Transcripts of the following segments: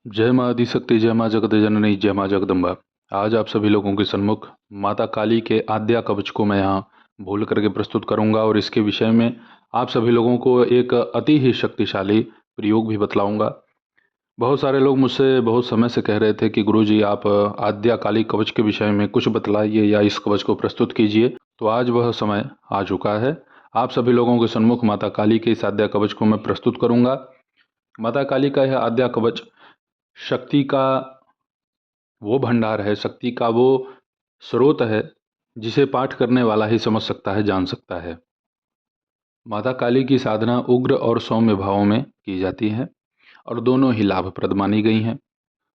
जय माँ आदिशक्ति, जय माँ जगत जननी, जय माँ जगदम्बा। आज आप सभी लोगों के सन्मुख माता काली के आद्या कवच को मैं यहाँ भूल करके प्रस्तुत करूँगा और इसके विषय में आप सभी लोगों को एक अति ही शक्तिशाली प्रयोग भी बतलाऊँगा। बहुत सारे लोग मुझसे बहुत समय से कह रहे थे कि गुरुजी आप आद्या काली कवच के विषय में कुछ बतलाइए या इस कवच को प्रस्तुत कीजिए। तो आज वह समय आ चुका है। आप सभी लोगों के सन्मुख माता काली के इस आद्या कवच को मैं प्रस्तुत करूँगा। माता काली का यह आद्या कवच शक्ति का वो भंडार है, शक्ति का वो स्रोत है जिसे पाठ करने वाला ही समझ सकता है, जान सकता है। माता काली की साधना उग्र और सौम्य भावों में की जाती है और दोनों ही लाभप्रद मानी गई हैं।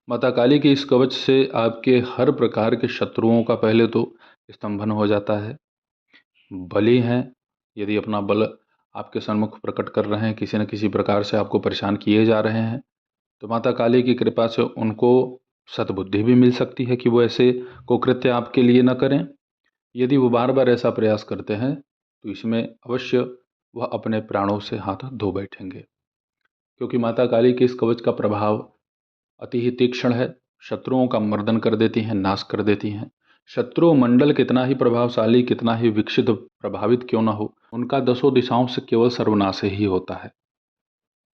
माता काली के इस कवच से आपके हर प्रकार के शत्रुओं का पहले तो स्तंभन हो जाता है। बली हैं, यदि अपना बल आपके सन्मुख प्रकट कर रहे हैं, किसी न किसी प्रकार से आपको परेशान किए जा रहे हैं, तो माता काली की कृपा से उनको सद्बुद्धि भी मिल सकती है कि वो ऐसे कुकृत्य आपके लिए न करें। यदि वो बार बार ऐसा प्रयास करते हैं तो इसमें अवश्य वह अपने प्राणों से हाथ धो बैठेंगे, क्योंकि माता काली के इस कवच का प्रभाव अति ही तीक्ष्ण है। शत्रुओं का मर्दन कर देती हैं, नाश कर देती हैं। शत्रु मंडल कितना ही प्रभावशाली, कितना ही विकसित प्रभावित क्यों ना हो, उनका दसों दिशाओं से केवल सर्वनाश ही होता है।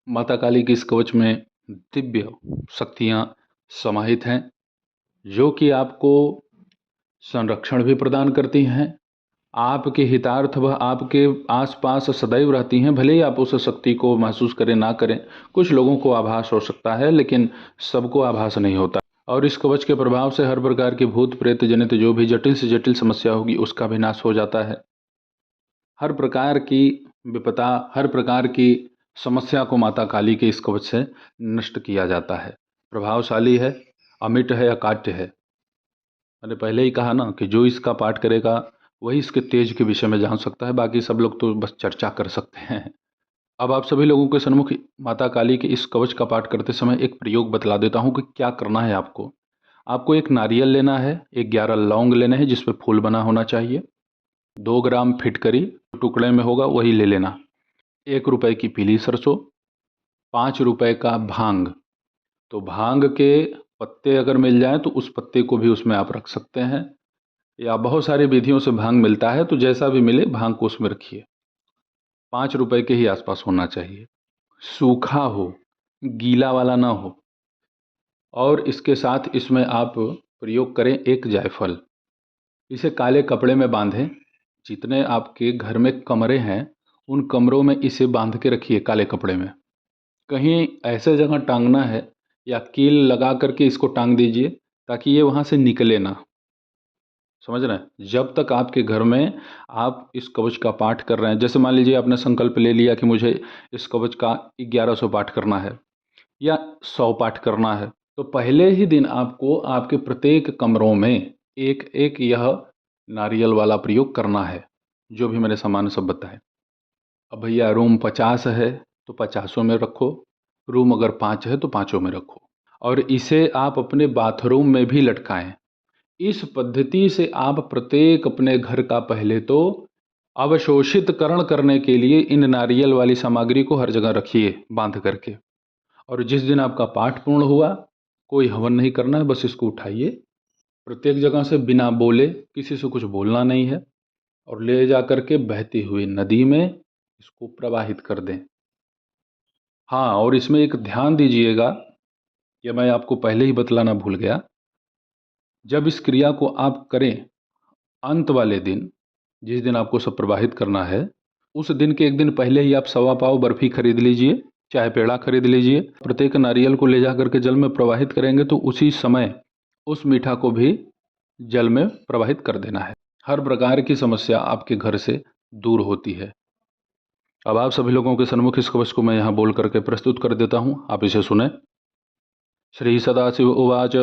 माता काली के इस कवच में दिव्य शक्तियाँ समाहित हैं, जो कि आपको संरक्षण भी प्रदान करती हैं। आपके हितार्थ वह आपके आसपास सदैव रहती हैं, भले ही आप उस शक्ति को महसूस करें ना करें। कुछ लोगों को आभास हो सकता है, लेकिन सबको आभास नहीं होता। और इस कवच के प्रभाव से हर प्रकार की भूत प्रेत जनित जो भी जटिल से जटिल समस्या होगी उसका भी नाश हो जाता है। हर प्रकार की विपदा, हर प्रकार की समस्या को माता काली के इस कवच से नष्ट किया जाता है। प्रभावशाली है, अमिट है, अकाट्य है। मैंने पहले ही कहा ना कि जो इसका पाठ करेगा वही इसके तेज के विषय में जान सकता है, बाकी सब लोग तो बस चर्चा कर सकते हैं। अब आप सभी लोगों के सन्मुख माता काली के इस कवच का पाठ करते समय एक प्रयोग बतला देता हूँ कि क्या करना है आपको। आपको एक नारियल लेना है, 11 लौंग लेने हैं जिस पर फूल बना होना चाहिए, 2 ग्राम फिटकरी टुकड़े में होगा वही ले लेना, 1 रुपए की पीली सरसों, 5 रुपए का भांग। तो भांग के पत्ते अगर मिल जाए तो उस पत्ते को भी उसमें आप रख सकते हैं, या बहुत सारी विधियों से भांग मिलता है, तो जैसा भी मिले भांग को उसमें रखिए। 5 रुपए के ही आसपास होना चाहिए, सूखा हो, गीला वाला ना हो। और इसके साथ इसमें आप प्रयोग करें एक जायफल। इसे काले कपड़े में बांधें। जितने आपके घर में कमरे हैं उन कमरों में इसे बांध के रखिए काले कपड़े में। कहीं ऐसे जगह टांगना है या कील लगा करके इसको टांग दीजिए ताकि ये वहाँ से निकले ना। समझ रहे हैं? जब तक आपके घर में आप इस कवच का पाठ कर रहे हैं, जैसे मान लीजिए आपने संकल्प ले लिया कि मुझे इस कवच का 1100 पाठ करना है या 100 पाठ करना है, तो पहले ही दिन आपको आपके प्रत्येक कमरों में एक एक यह नारियल वाला प्रयोग करना है, जो भी मैंने सामान सब बताए। अब भैया रूम 50 है तो 50 में रखो, रूम अगर 5 है तो 5 में रखो, और इसे आप अपने बाथरूम में भी लटकाएं। इस पद्धति से आप प्रत्येक अपने घर का पहले तो अवशोषितकरण करने के लिए इन नारियल वाली सामग्री को हर जगह रखिए बांध करके। और जिस दिन आपका पाठ पूर्ण हुआ, कोई हवन नहीं करना है, बस इसको उठाइए प्रत्येक जगह से बिना बोले, किसी से कुछ बोलना नहीं है, और ले जा करके बहती हुई नदी में इसको प्रवाहित कर दें। हाँ, और इसमें एक ध्यान दीजिएगा, ये मैं आपको पहले ही बतलाना भूल गया। जब इस क्रिया को आप करें, अंत वाले दिन जिस दिन आपको सब प्रवाहित करना है, उस दिन के एक दिन पहले ही आप 1.25 पाव बर्फ़ी खरीद लीजिए, चाहे पेड़ा खरीद लीजिए। प्रत्येक नारियल को ले जा करके जल में प्रवाहित करेंगे तो उसी समय उस मीठा को भी जल में प्रवाहित कर देना है। हर प्रकार की समस्या आपके घर से दूर होती है। अब आप सभी लोगों के सन्मुख इस कवच को मैं यहाँ बोल करके प्रस्तुत कर देता हूँ, आप इसे सुने। श्री सदाशिव उवाच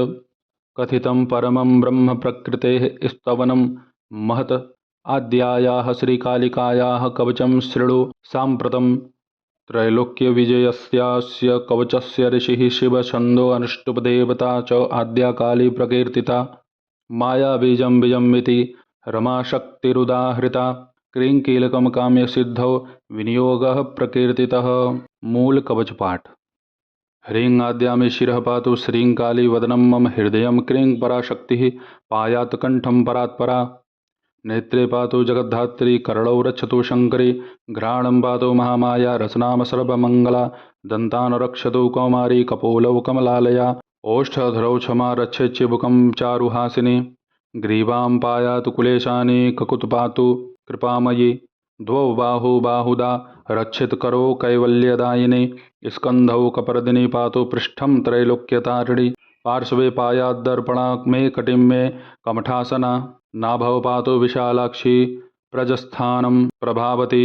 कथितं परमं ब्रह्म प्रकृतेः स्तवनं महत् आद्यायाः श्रीकालिकायाः कवचं शृणु साम्प्रतं त्रैलोक्यविजयस्यास्य कवचस्य ऋषिः शिवछन्दो अनुष्टुप्देवता च आद्या काली प्रकीर्तिता मायाबीजं बीजमिति रमाशक्तिरुदाहृता क्रीङ्कीलकं काम्यसिद्धौ विनियोगः प्रकीर्तितः। मूल कवच पाठ। ह्रीं आद्या मे शिरः पातु श्रीं काली वदनं मम हृदयं क्रीं पराशक्तिः पायात् कंठं परात्परा। नेत्रे पातु जगद्धात्री कर्णौ रक्षतु शङ्करी घ्राणं पातु महामाया रसनाम सर्वमङ्गला। दन्तान् रक्षतु कौमारी कपोलौ कमलालया। ओष्ठधरौ क्षमा रक्षेत् चिबुकं चारुहासिनी। ग्रीवां पायातु कुलेशानी ककुत् पातु कृपामयी। द्वौ बाहु बाहुदा रक्षित करो कैवल्यदायिनी। स्कन्धौ कपर्दिनी पातु पृष्ठं त्रैलोक्यतारिणी। पार्श्वे पायाद्दर्पणा मे कटिं मे कमठासना। नाभौ पातु विशालाक्षी प्रजस्थानं प्रभावती।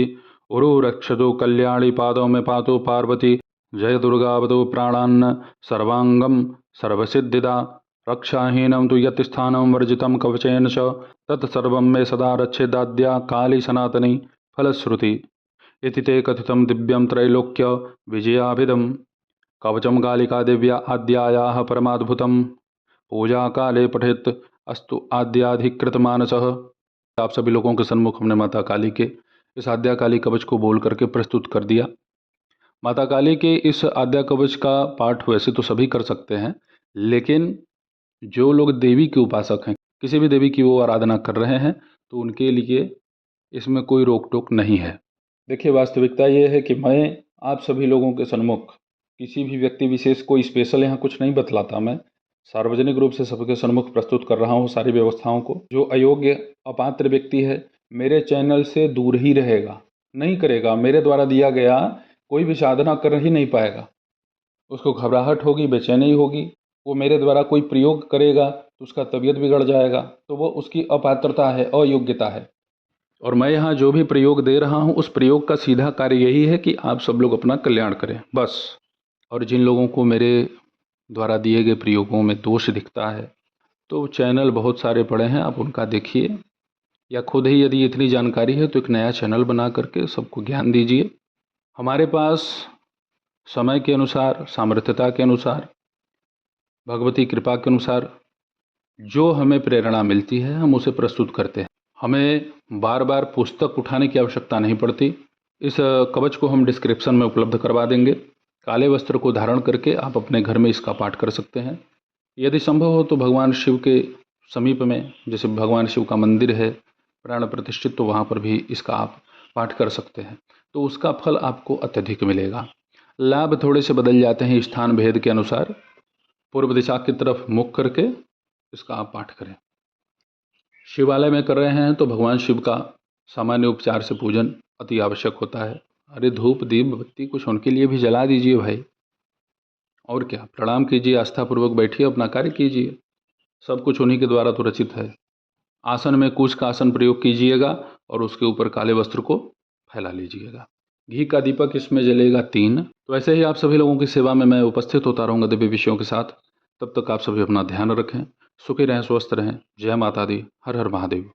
उरु रक्षतु कल्याणी पादौ में पातु पार्वती। जय दुर्गावतु प्राणान् सर्वांगं सर्वसिद्धिदा। रक्षाहीनं तु यत् स्थानं वर्जितं कवचेन च तत्सर्वं मे सदा रक्षेदाद्या काली सनातनी फलश्रुति। इति ते कथितं दिव्यं त्रैलोक्य विजयाभिधं कवचं कालिका दिव्या आद्यायाः परमाद्भुतं। पूजा काले पठेत् अस्तु आद्याधिकृत मानसः। आप सभी लोगों के सन्मुख हमने माता काली के इस आद्या काली कवच को बोल करके प्रस्तुत कर दिया। माता काली के इस आद्या कवच का पाठ वैसे तो सभी कर सकते हैं, लेकिन जो लोग देवी के उपासक हैं, किसी भी देवी की वो आराधना कर रहे हैं, तो उनके लिए इसमें कोई रोक टोक नहीं है। देखिए, वास्तविकता ये है कि मैं आप सभी लोगों के सन्मुख किसी भी व्यक्ति विशेष को स्पेशल यहाँ कुछ नहीं बतलाता। मैं सार्वजनिक रूप से सबके सन्मुख प्रस्तुत कर रहा हूँ सारी व्यवस्थाओं को। जो अयोग्य अपात्र व्यक्ति है मेरे चैनल से दूर ही रहेगा, नहीं करेगा। मेरे द्वारा दिया गया कोई भी साधना कर ही नहीं पाएगा। उसको घबराहट होगी, बेचैनी होगी। वो मेरे द्वारा कोई प्रयोग करेगा तो उसका तबीयत बिगड़ जाएगा, तो वो उसकी अपात्रता है, अयोग्यता है। और मैं यहाँ जो भी प्रयोग दे रहा हूँ उस प्रयोग का सीधा कार्य यही है कि आप सब लोग अपना कल्याण करें, बस। और जिन लोगों को मेरे द्वारा दिए गए प्रयोगों में दोष दिखता है तो चैनल बहुत सारे पड़े हैं, आप उनका देखिए, या खुद ही यदि इतनी जानकारी है तो एक नया चैनल बना करके सबको ज्ञान दीजिए। हमारे पास समय के अनुसार, सामर्थ्यता के अनुसार, भगवती कृपा के अनुसार जो हमें प्रेरणा मिलती है हम उसे प्रस्तुत करते हैं। हमें बार बार पुस्तक उठाने की आवश्यकता नहीं पड़ती। इस कवच को हम डिस्क्रिप्शन में उपलब्ध करवा देंगे। काले वस्त्र को धारण करके आप अपने घर में इसका पाठ कर सकते हैं। यदि संभव हो तो भगवान शिव के समीप में, जैसे भगवान शिव का मंदिर है प्राण प्रतिष्ठित, तो वहाँ पर भी इसका आप पाठ कर सकते हैं, तो उसका फल आपको अत्यधिक मिलेगा। लाभ थोड़े से बदल जाते हैं स्थान भेद के अनुसार। पूर्व दिशा की तरफ मुख करके इसका आप पाठ करें। शिवालय में कर रहे हैं तो भगवान शिव का सामान्य उपचार से पूजन अति आवश्यक होता है। अरे धूप दीप बत्ती कुछ उनके लिए भी जला दीजिए भाई, और क्या। प्रणाम कीजिए, आस्थापूर्वक बैठिए, अपना कार्य कीजिए। सब कुछ उन्हीं के द्वारा तो रचित है। आसन में कुश का आसन प्रयोग कीजिएगा और उसके ऊपर काले वस्त्र को फैला लीजिएगा। घी का दीपक इसमें जलेगा 3। तो ऐसे ही आप सभी लोगों की सेवा में मैं उपस्थित होता रहूँगा दिव्य विषयों के साथ। तब तक आप सभी अपना ध्यान रखें, सुखी रहें, स्वस्थ रहें। जय माता दी, हर हर महादेव।